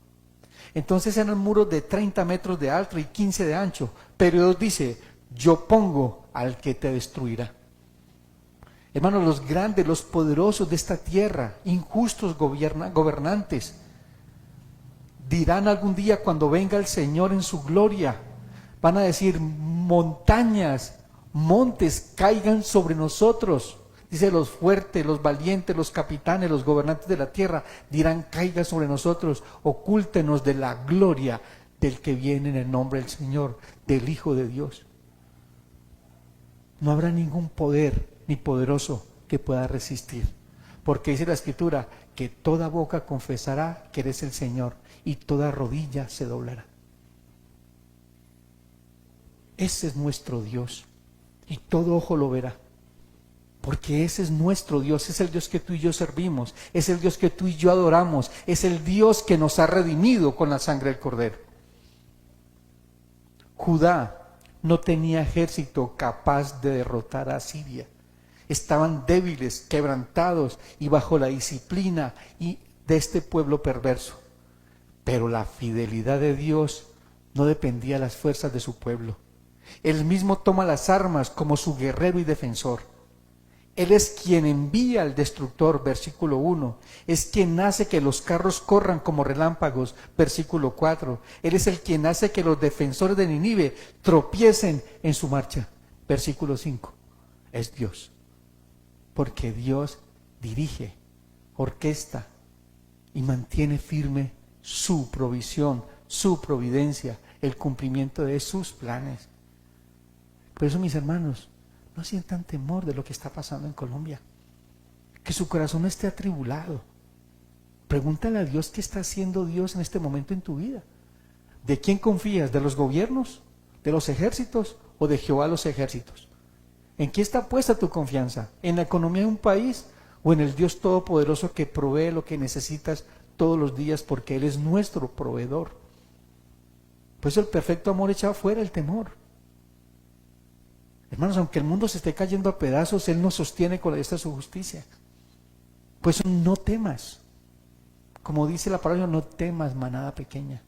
Entonces eran muros de 30 metros de alto y 15 de ancho, pero Dios dice, yo pongo al que te destruirá. Hermanos, los grandes, los poderosos de esta tierra, injustos gobernantes, dirán algún día cuando venga el Señor en su gloria, van a decir, montañas, montes caigan sobre nosotros. Dice, los fuertes, los valientes, los capitanes, los gobernantes de la tierra dirán, caiga sobre nosotros, ocúltenos de la gloria del que viene en el nombre del Señor, del Hijo de Dios. No habrá ningún poder ni poderoso que pueda resistir, porque dice la Escritura que toda boca confesará que eres el Señor y toda rodilla se doblará. Ese es nuestro Dios. Y todo ojo lo verá, porque ese es nuestro Dios, es el Dios que tú y yo servimos, es el Dios que tú y yo adoramos, es el Dios que nos ha redimido con la sangre del Cordero. Judá no tenía ejército capaz de derrotar a Asiria, estaban débiles, quebrantados y bajo la disciplina de este pueblo perverso, pero la fidelidad de Dios no dependía de las fuerzas de su pueblo. Él mismo toma las armas como su guerrero y defensor. Él es quien envía al destructor, versículo 1. Es quien hace que los carros corran como relámpagos, versículo 4. Él es el quien hace que los defensores de Nínive tropiecen en su marcha, versículo 5. Es Dios, porque Dios dirige, orquesta y mantiene firme su provisión, su providencia el cumplimiento de sus planes. Por eso, mis hermanos, no sientan temor de lo que está pasando en Colombia. Que su corazón no esté atribulado. Pregúntale a Dios qué está haciendo Dios en este momento en tu vida. ¿De quién confías? ¿De los gobiernos? ¿De los ejércitos? ¿O de Jehová los ejércitos? ¿En qué está puesta tu confianza? ¿En la economía de un país? ¿O en el Dios Todopoderoso que provee lo que necesitas todos los días porque Él es nuestro proveedor? Por eso el perfecto amor echa fuera el temor. Hermanos, aunque el mundo se esté cayendo a pedazos, Él nos sostiene con la diestra de su justicia. Por eso no temas. Como dice la palabra, no temas, manada pequeña.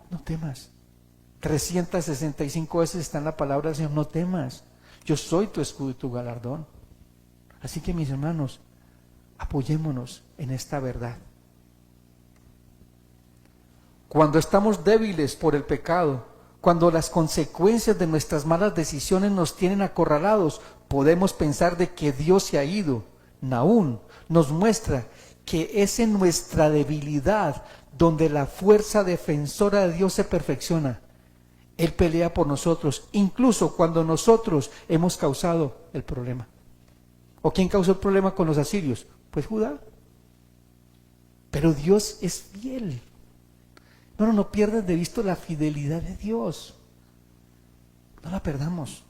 No temas. 365 veces está en la palabra del Señor, no temas. Yo soy tu escudo y tu galardón. Así que, mis hermanos, apoyémonos en esta verdad. Cuando estamos débiles por el pecado, cuando las consecuencias de nuestras malas decisiones nos tienen acorralados, podemos pensar de que Dios se ha ido. Nahum nos muestra que es en nuestra debilidad donde la fuerza defensora de Dios se perfecciona. Él pelea por nosotros, incluso cuando nosotros hemos causado el problema. ¿O quién causó el problema con los asirios? Pues Judá. Pero Dios es fiel. No pierdas de vista la fidelidad de Dios. No la perdamos.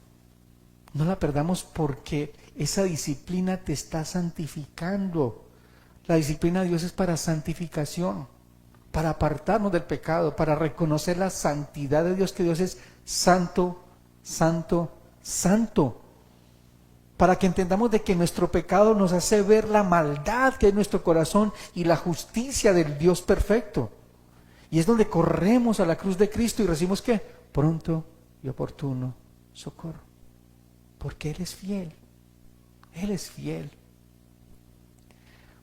No la perdamos porque esa disciplina te está santificando. La disciplina de Dios es para santificación, para apartarnos del pecado, para reconocer la santidad de Dios, que Dios es santo, santo, santo. Para que entendamos de que nuestro pecado nos hace ver la maldad que hay en nuestro corazón y la justicia del Dios perfecto. Y es donde corremos a la cruz de Cristo y recibimos ¿qué? Pronto y oportuno socorro. Porque Él es fiel. Él es fiel.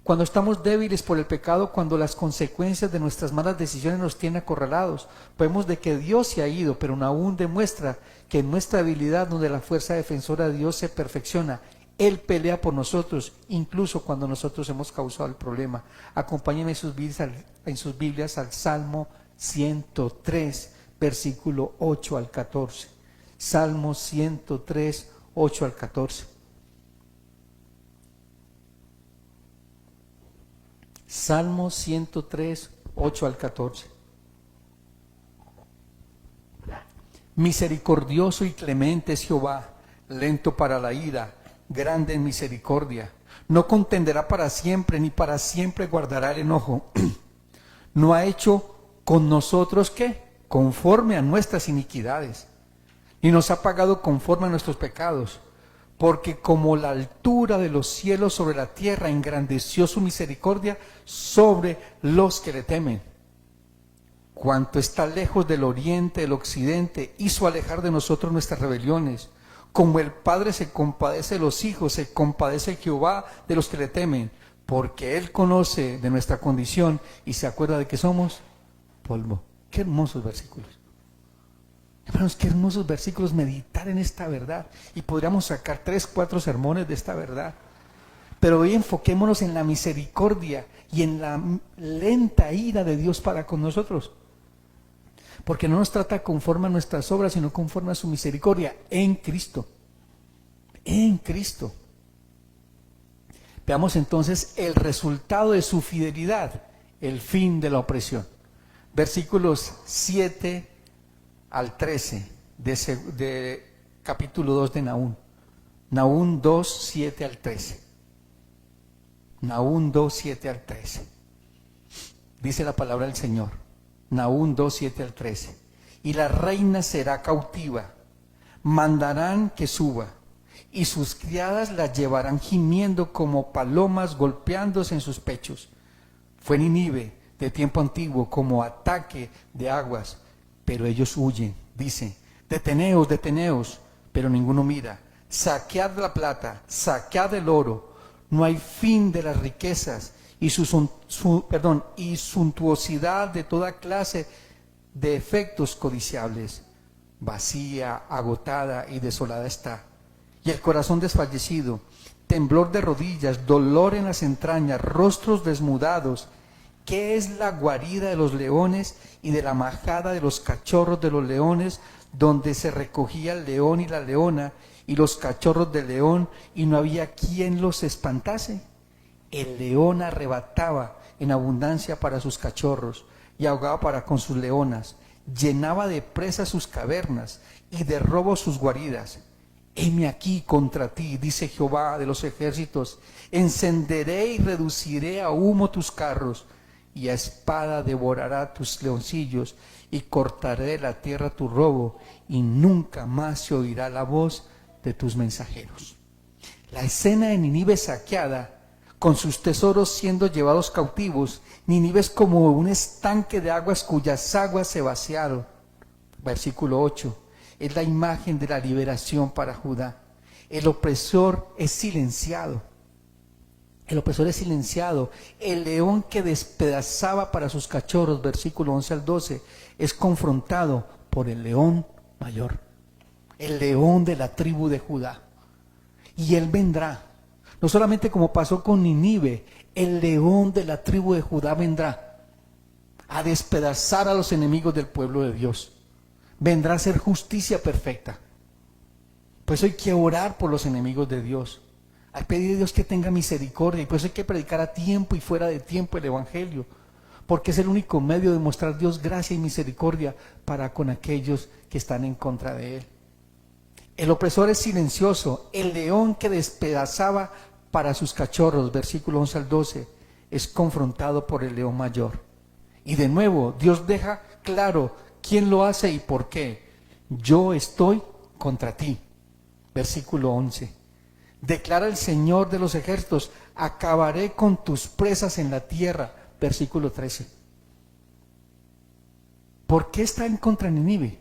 Cuando estamos débiles por el pecado, cuando las consecuencias de nuestras malas decisiones nos tienen acorralados, vemos de que Dios se ha ido, pero aún demuestra que en nuestra debilidad, donde la fuerza defensora de Dios se perfecciona, Él pelea por nosotros, incluso cuando nosotros hemos causado el problema. Acompáñenme en sus Biblias al Salmo 103, versículo 8 al 14. Salmo 103, 8 al 14. Salmo 103, 8 al 14. Misericordioso y clemente es Jehová, lento para la ira, grande en misericordia. No contenderá para siempre, ni para siempre guardará el enojo. No ha hecho con nosotros, ¿qué? Conforme a nuestras iniquidades, ni nos ha pagado conforme a nuestros pecados. Porque como la altura de los cielos sobre la tierra, engrandeció su misericordia sobre los que le temen. Cuanto está lejos del oriente, del occidente, hizo alejar de nosotros nuestras rebeliones. Como el Padre se compadece de los hijos, se compadece Jehová de los que le temen, porque Él conoce de nuestra condición y se acuerda de que somos polvo. Qué hermosos versículos. Hermanos, qué hermosos versículos, meditar en esta verdad. Y podríamos sacar 3, 4 sermones de esta verdad. Pero hoy enfoquémonos en la misericordia y en la lenta ira de Dios para con nosotros. Porque no nos trata conforme a nuestras obras, sino conforme a su misericordia en Cristo. En Cristo. Veamos entonces el resultado de su fidelidad, el fin de la opresión. Versículos 7 al 13 de capítulo 2 de Nahum. Nahum 2, 7 al 13. Nahum 2, 7 al 13. Dice la palabra del Señor. Nahum 2, 7 al 13. Y la reina será cautiva, mandarán que suba, y sus criadas la llevarán gimiendo como palomas golpeándose en sus pechos. Fue Nínive de tiempo antiguo como ataque de aguas, pero ellos huyen. Dice, deteneos, deteneos, pero ninguno mira. Saquead la plata, saquead el oro. No hay fin de las riquezas y y suntuosidad de toda clase de efectos codiciables. Vacía, agotada y desolada está. Y el corazón desfallecido, temblor de rodillas, dolor en las entrañas, rostros desmudados ¿Qué es la guarida de los leones y de la majada de los cachorros de los leones, donde se recogía el león y la leona y los cachorros del león, y no había quien los espantase? El león arrebataba en abundancia para sus cachorros y ahogaba para con sus leonas, llenaba de presa sus cavernas y de robo sus guaridas. Heme aquí contra ti, dice Jehová de los ejércitos, encenderé y reduciré a humo tus carros, y a espada devorará tus leoncillos, y cortaré de la tierra tu robo, y nunca más se oirá la voz de tus mensajeros. La escena de Nínive saqueada, con sus tesoros siendo llevados cautivos. Nínive es como un estanque de aguas cuyas aguas se vaciaron. Versículo 8. Es la imagen de la liberación para Judá. El opresor es silenciado. El opresor es silenciado. El león que despedazaba para sus cachorros, versículo 11 al 12, es confrontado por el león mayor, el león de la tribu de Judá. Y él vendrá, no solamente como pasó con Nínive, el león de la tribu de Judá vendrá a despedazar a los enemigos del pueblo de Dios. Vendrá a hacer justicia perfecta. Pues hay que orar por los enemigos de Dios. Hay que pedir a Dios que tenga misericordia, y por eso hay que predicar a tiempo y fuera de tiempo el Evangelio, porque es el único medio de mostrar Dios gracia y misericordia para con aquellos que están en contra de Él. El opresor es silencioso. El león que despedazaba para sus cachorros, versículo 11 al 12, es confrontado por el león mayor. Y de nuevo, Dios deja claro quién lo hace y por qué. Yo estoy contra ti. Versículo 11. Declara el Señor de los ejércitos, acabaré con tus presas en la tierra. Versículo 13. ¿Por qué está en contra de Nínive?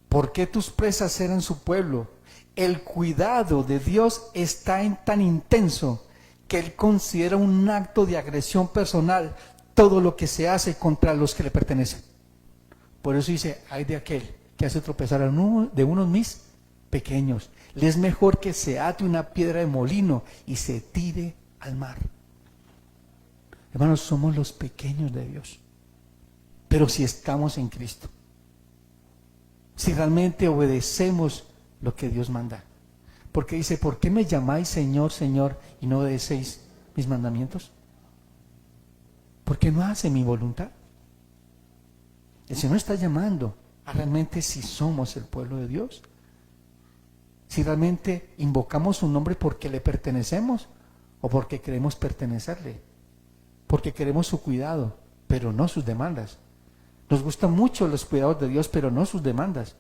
¿Por qué tus presas eran su pueblo? El cuidado de Dios está tan intenso que Él considera un acto de agresión personal todo lo que se hace contra los que le pertenecen. Por eso dice, ay de aquel que hace tropezar a uno de unos mis pequeños. Le es mejor que se ate una piedra de molino y se tire al mar. Hermanos, somos los pequeños de Dios. Pero si estamos en Cristo, si realmente obedecemos lo que Dios manda. Porque dice, ¿por qué me llamáis Señor, Señor, y no obedecéis mis mandamientos? ¿Por qué no hace mi voluntad? El Señor está llamando a realmente si somos el pueblo de Dios. Si realmente invocamos su nombre porque le pertenecemos o porque queremos pertenecerle. Porque queremos su cuidado, pero no sus demandas. Nos gustan mucho los cuidados de Dios, pero no sus demandas.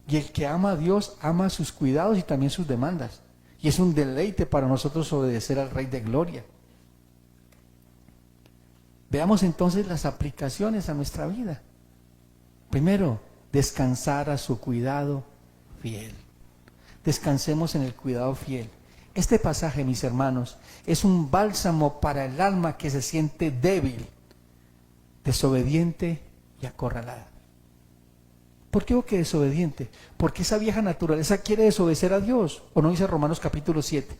Y el que ama a Dios, ama sus cuidados y también sus demandas. Y es un deleite para nosotros obedecer al Rey de Gloria. Veamos entonces las aplicaciones a nuestra vida. Primero, descansar a su cuidado fiel. Descansemos en el cuidado fiel. Este pasaje, mis hermanos, es un bálsamo para el alma que se siente débil, desobediente y acorralada. ¿Por qué digo que desobediente? Porque esa vieja naturaleza quiere desobedecer a Dios, ¿o no dice Romanos capítulo 7?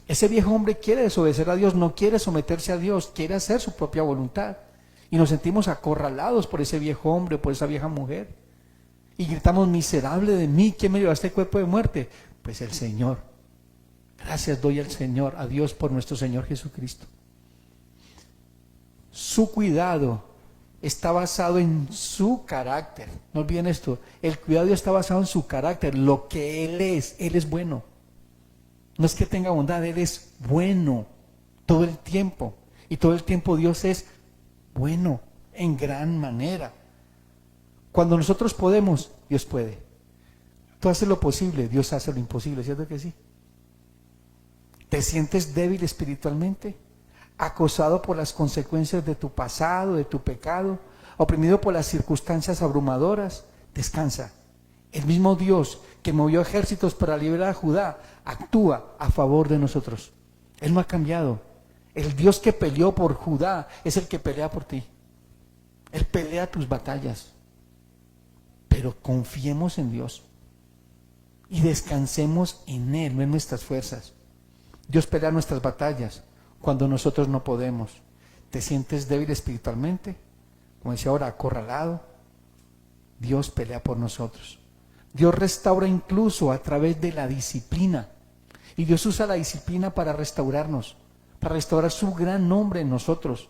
Ese viejo hombre quiere desobedecer a Dios, no quiere someterse a Dios, quiere hacer su propia voluntad. Y nos sentimos acorralados por ese viejo hombre, por esa vieja mujer. Y gritamos, miserable de mí, ¿quién me llevó a este cuerpo de muerte? Pues el Señor. Gracias doy al Señor, a Dios por nuestro Señor Jesucristo. Su cuidado está basado en su carácter. No olviden esto, el cuidado está basado en su carácter, lo que Él es bueno. No es que tenga bondad, Él es bueno todo el tiempo. Y todo el tiempo Dios es bueno en gran manera. Cuando nosotros podemos, Dios puede. Tú haces lo posible, Dios hace lo imposible, ¿cierto que sí? ¿Te sientes débil espiritualmente? ¿Acosado por las consecuencias de tu pasado, de tu pecado? ¿Oprimido por las circunstancias abrumadoras? Descansa. El mismo Dios que movió ejércitos para liberar a Judá actúa a favor de nosotros. Él no ha cambiado. El Dios que peleó por Judá es el que pelea por ti. Él pelea tus batallas. Pero confiemos en Dios y descansemos en Él, no en nuestras fuerzas. Dios pelea nuestras batallas. cuando nosotros no podemos. ¿Te sientes débil espiritualmente? Como decía ahora, acorralado. Dios pelea por nosotros. Dios restaura incluso a través de la disciplina. Y Dios usa la disciplina para restaurarnos, para restaurar su gran nombre en nosotros.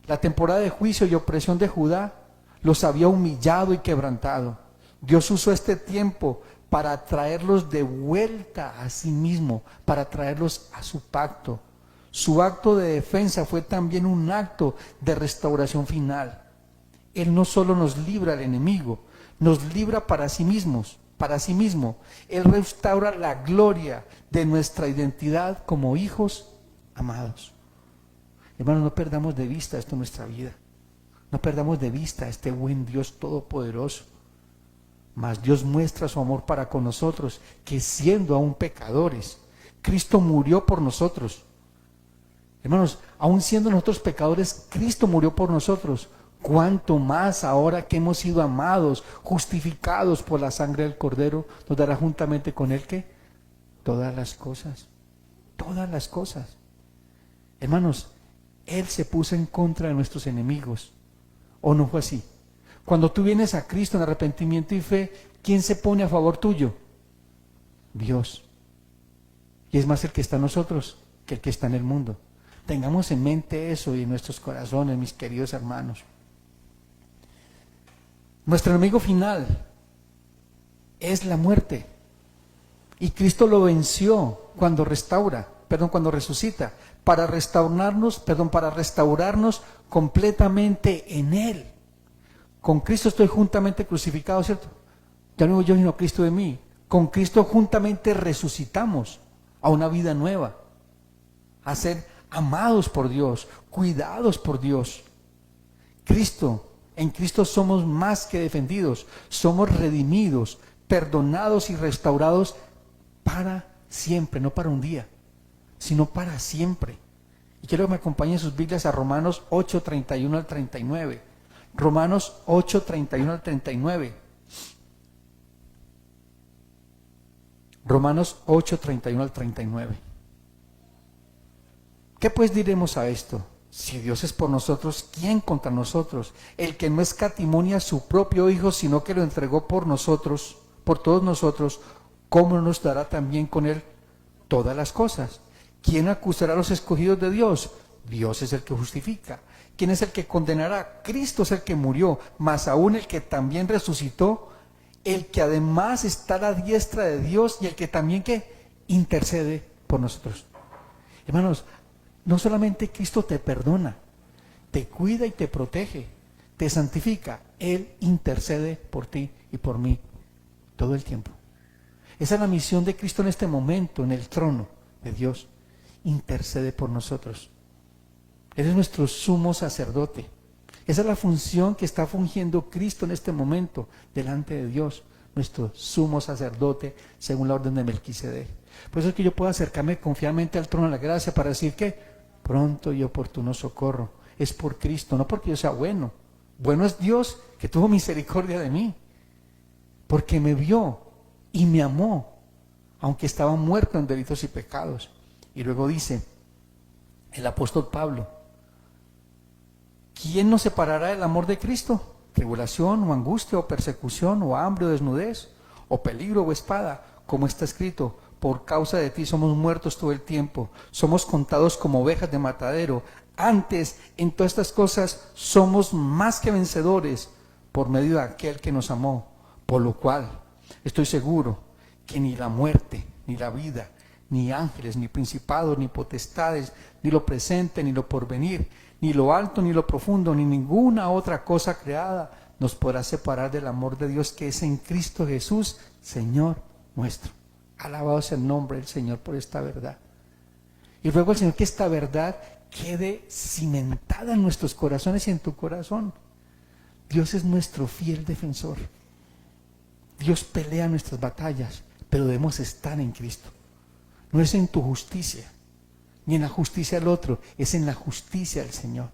La temporada de juicio y opresión de Judá los había humillado y quebrantado. Dios usó este tiempo para traerlos de vuelta a sí mismo, para traerlos a su pacto. Su acto de defensa fue también un acto de restauración final. Él no solo nos libra al enemigo, nos libra para sí mismos, para sí mismo. Él restaura la gloria de nuestra identidad como hijos amados. Hermanos, no perdamos de vista esto en nuestra vida. No perdamos de vista a este buen Dios todopoderoso. Mas Dios muestra su amor para con nosotros, que siendo aún pecadores, Cristo murió por nosotros. Hermanos, aún siendo nosotros pecadores, Cristo murió por nosotros. Cuánto más ahora que hemos sido amados, justificados por la sangre del Cordero, nos dará juntamente con Él ¿qué? Todas las cosas. Todas las cosas. Hermanos, Él se puso en contra de nuestros enemigos. ¿O no fue así? Cuando tú vienes a Cristo en arrepentimiento y fe, ¿quién se pone a favor tuyo? Dios. Y es más el que está en nosotros que el que está en el mundo. Tengamos en mente eso y en nuestros corazones, mis queridos hermanos. Nuestro enemigo final es la muerte. Y Cristo lo venció cuando resucita, para restaurarnos completamente en Él. Con Cristo estoy juntamente crucificado, ¿cierto? Ya no yo, sino Cristo de mí. Con Cristo juntamente resucitamos a una vida nueva, a ser amados por Dios, cuidados por Dios. En Cristo somos más que defendidos, somos redimidos, perdonados y restaurados para siempre, no para un día, sino para siempre. Y quiero que me acompañen sus Biblias a Romanos 8, 31 al 39. Romanos 8, 31 al 39. Romanos 8, 31 al 39. ¿Qué pues diremos a esto? Si Dios es por nosotros, ¿quién contra nosotros? El que no escatimó a su propio Hijo, sino que lo entregó por nosotros, por todos nosotros, ¿cómo no nos dará también con Él todas las cosas? ¿Quién acusará a los escogidos de Dios? Dios es el que justifica. ¿Quién es el que condenará? Cristo es el que murió, más aún el que también resucitó, el que además está a la diestra de Dios y el que también que intercede por nosotros. Hermanos, no solamente Cristo te perdona, te cuida y te protege, te santifica. Él intercede por ti y por mí todo el tiempo. Esa es la misión de Cristo en este momento, en el trono de Dios. Intercede por nosotros. Él es nuestro sumo sacerdote. Esa es la función que está fungiendo Cristo en este momento delante de Dios, nuestro sumo sacerdote según la orden de Melquisedec. Por eso es que yo puedo acercarme confiadamente al trono de la gracia para decir que pronto y oportuno socorro es por Cristo, no porque yo sea bueno. Bueno es Dios que tuvo misericordia de mí, porque me vio y me amó, aunque estaba muerto en delitos y pecados. Y luego dice el apóstol Pablo, ¿quién nos separará del amor de Cristo? ¿Tribulación o angustia o persecución o hambre o desnudez o peligro o espada? Como está escrito, por causa de ti somos muertos todo el tiempo, somos contados como ovejas de matadero. Antes, en todas estas cosas, somos más que vencedores por medio de aquel que nos amó. Por lo cual, estoy seguro que ni la muerte, ni la vida, ni ángeles, ni principados, ni potestades, ni lo presente, ni lo porvenir, ni lo alto, ni lo profundo, ni ninguna otra cosa creada nos podrá separar del amor de Dios que es en Cristo Jesús, Señor nuestro. Alabado sea el nombre del Señor por esta verdad. Y ruego al Señor que esta verdad quede cimentada en nuestros corazones y en tu corazón. Dios es nuestro fiel defensor. Dios pelea nuestras batallas, pero debemos estar en Cristo. No es en tu justicia, ni en la justicia del otro, es en la justicia del Señor.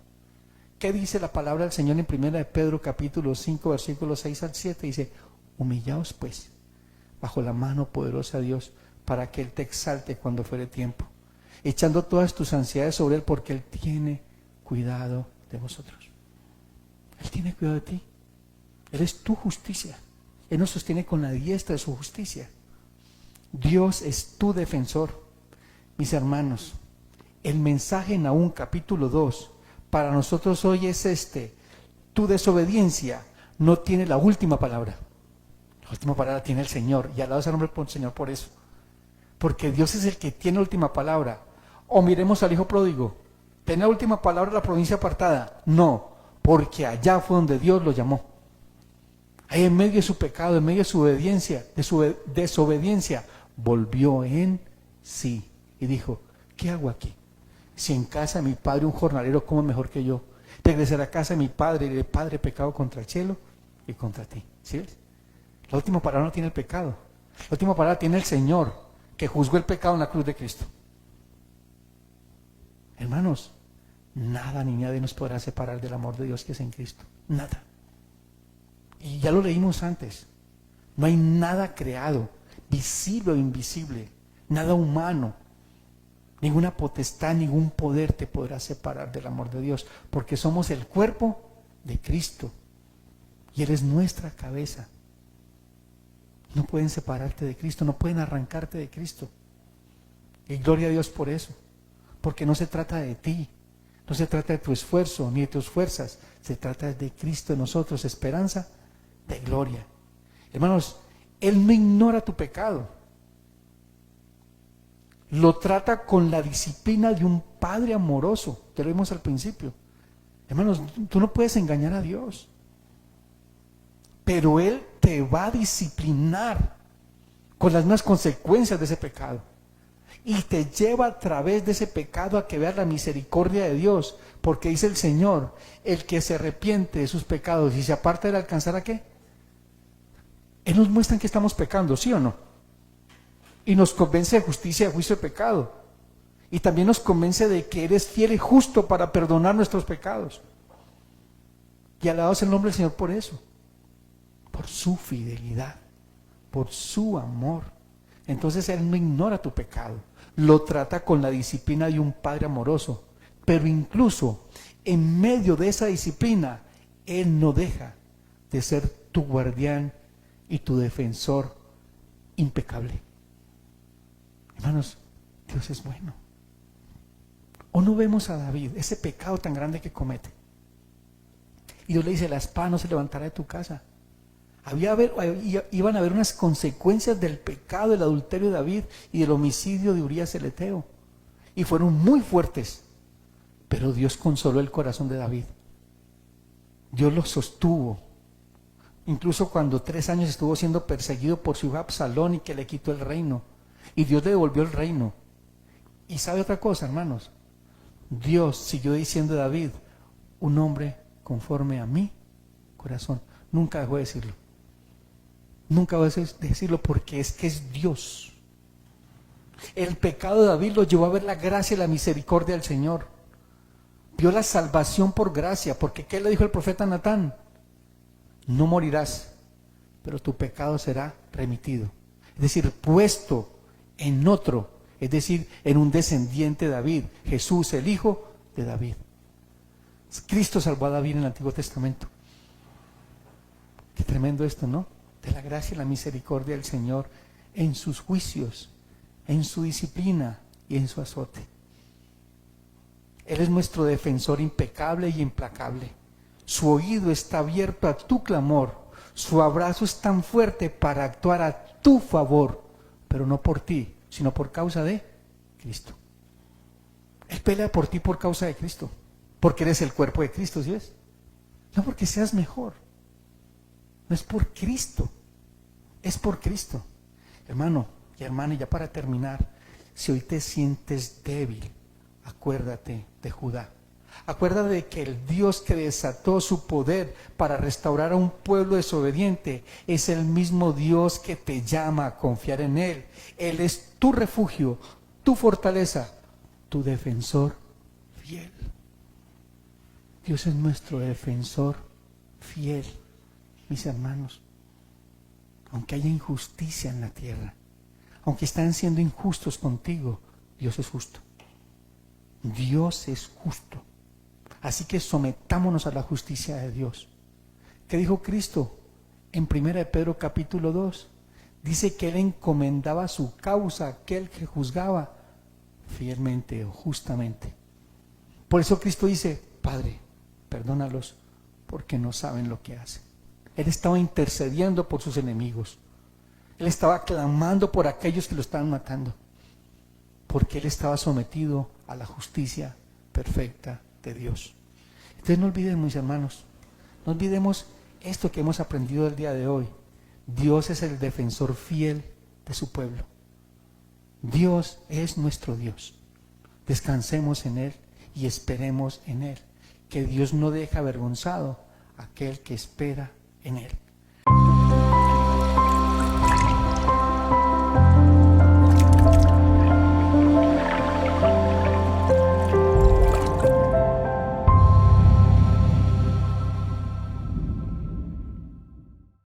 ¿Qué dice la palabra del Señor en 1 de Pedro capítulo 5, versículos 6 al 7? Dice, humillaos pues bajo la mano poderosa de Dios, para que Él te exalte cuando fuere tiempo. echando todas tus ansiedades sobre Él, porque Él tiene cuidado de vosotros. Él tiene cuidado de ti. Él es tu justicia. Él nos sostiene con la diestra de su justicia. Dios es tu defensor. Mis hermanos, el mensaje en Nahum capítulo 2 para nosotros hoy es este: tu desobediencia no tiene la última palabra. La última palabra tiene el Señor, y alabado sea el nombre del Señor por eso. Porque Dios es el que tiene la última palabra. O miremos al hijo pródigo. ¿Tiene la última palabra la provincia apartada? No, porque allá fue donde Dios lo llamó. Ahí en medio de su pecado, en medio de su obediencia, de su desobediencia, volvió en sí y dijo: ¿qué hago aquí? Si en casa de mi padre un jornalero come mejor que yo, regresaré a casa de mi padre y diré: Padre, he pecado contra el cielo y contra ti. ¿Sí ves? La última palabra no tiene el pecado. La última palabra tiene el Señor, que juzgó el pecado en la cruz de Cristo. Hermanos, nada ni nadie nos podrá separar del amor de Dios que es en Cristo. Nada. Y ya lo leímos antes. No hay nada creado, visible o invisible, nada humano, ninguna potestad, ningún poder te podrá separar del amor de Dios, porque somos el cuerpo de Cristo y Él es nuestra cabeza. No pueden separarte de Cristo, no pueden arrancarte de Cristo. Y gloria a Dios por eso, porque no se trata de ti, no se trata de tu esfuerzo ni de tus fuerzas, se trata de Cristo en nosotros, esperanza de gloria. Hermanos, Él no ignora tu pecado, lo trata con la disciplina de un padre amoroso. Te lo vimos al principio. Hermanos, tú no puedes engañar a Dios, pero Él te va a disciplinar con las mismas consecuencias de ese pecado, y te lleva a través de ese pecado a que veas la misericordia de Dios, porque dice el Señor: el que se arrepiente de sus pecados y se aparta de alcanzar ¿a qué? Él nos muestra en que estamos pecando, ¿sí o no? Y nos convence de justicia, de juicio, de pecado. Y también nos convence de que Él es fiel y justo para perdonar nuestros pecados. Y alabado sea el nombre del Señor por eso, por su fidelidad, por su amor. Entonces Él no ignora tu pecado, lo trata con la disciplina de un padre amoroso, pero incluso en medio de esa disciplina, Él no deja de ser tu guardián y tu defensor impecable. Hermanos, Dios es bueno. ¿O no vemos a David, ese pecado tan grande que comete? Y Dios le dice: la espada no se levantará de tu casa. Iban a haber unas consecuencias del pecado, del adulterio de David y del homicidio de Urías el Eteo. Y fueron muy fuertes. Pero Dios consoló el corazón de David. Dios lo sostuvo. Incluso cuando 3 años estuvo siendo perseguido por su hijo Absalón y que le quitó el reino. Y Dios le devolvió el reino. Y sabe otra cosa, hermanos. Dios siguió diciendo a David: un hombre conforme a mi corazón. Nunca dejó de decirlo. Nunca dejó de decirlo, porque es que es Dios. El pecado de David lo llevó a ver la gracia y la misericordia del Señor. Vio la salvación por gracia, porque ¿qué le dijo el profeta Natán? No morirás, pero tu pecado será remitido. Es decir, puesto en otro, es decir, en un descendiente de David, Jesús, el hijo de David. Cristo salvó a David en el Antiguo Testamento. Qué tremendo esto, ¿no? De la gracia y la misericordia del Señor en sus juicios, en su disciplina y en su azote. Él es nuestro defensor impecable y implacable. Su oído está abierto a tu clamor. Su abrazo es tan fuerte para actuar a tu favor, pero no por ti, sino por causa de Cristo. Él pelea por ti por causa de Cristo, porque eres el cuerpo de Cristo, ¿sí ves? No porque seas mejor. No es por Cristo, es por Cristo. Hermano y hermana, y ya para terminar, si hoy te sientes débil, acuérdate de Judá. Acuérdate de que el Dios que desató su poder para restaurar a un pueblo desobediente es el mismo Dios que te llama a confiar en Él. Él es tu refugio, tu fortaleza, tu defensor fiel. Dios es nuestro defensor fiel. Mis hermanos, aunque haya injusticia en la tierra, aunque están siendo injustos contigo, Dios es justo. Dios es justo. Así que sometámonos a la justicia de Dios. ¿Qué dijo Cristo? En 1 de Pedro capítulo 2, dice que Él encomendaba su causa a aquel que juzgaba fielmente o justamente. Por eso Cristo dice, Padre, perdónalos porque no saben lo que hacen. Él estaba intercediendo por sus enemigos. Él estaba clamando por aquellos que lo estaban matando, porque Él estaba sometido a la justicia perfecta de Dios. Entonces no olviden, mis hermanos, no olvidemos esto que hemos aprendido el día de hoy. Dios es el defensor fiel de su pueblo. Dios es nuestro Dios. Descansemos en Él y esperemos en Él, que Dios no deja avergonzado a aquel que espera en Él.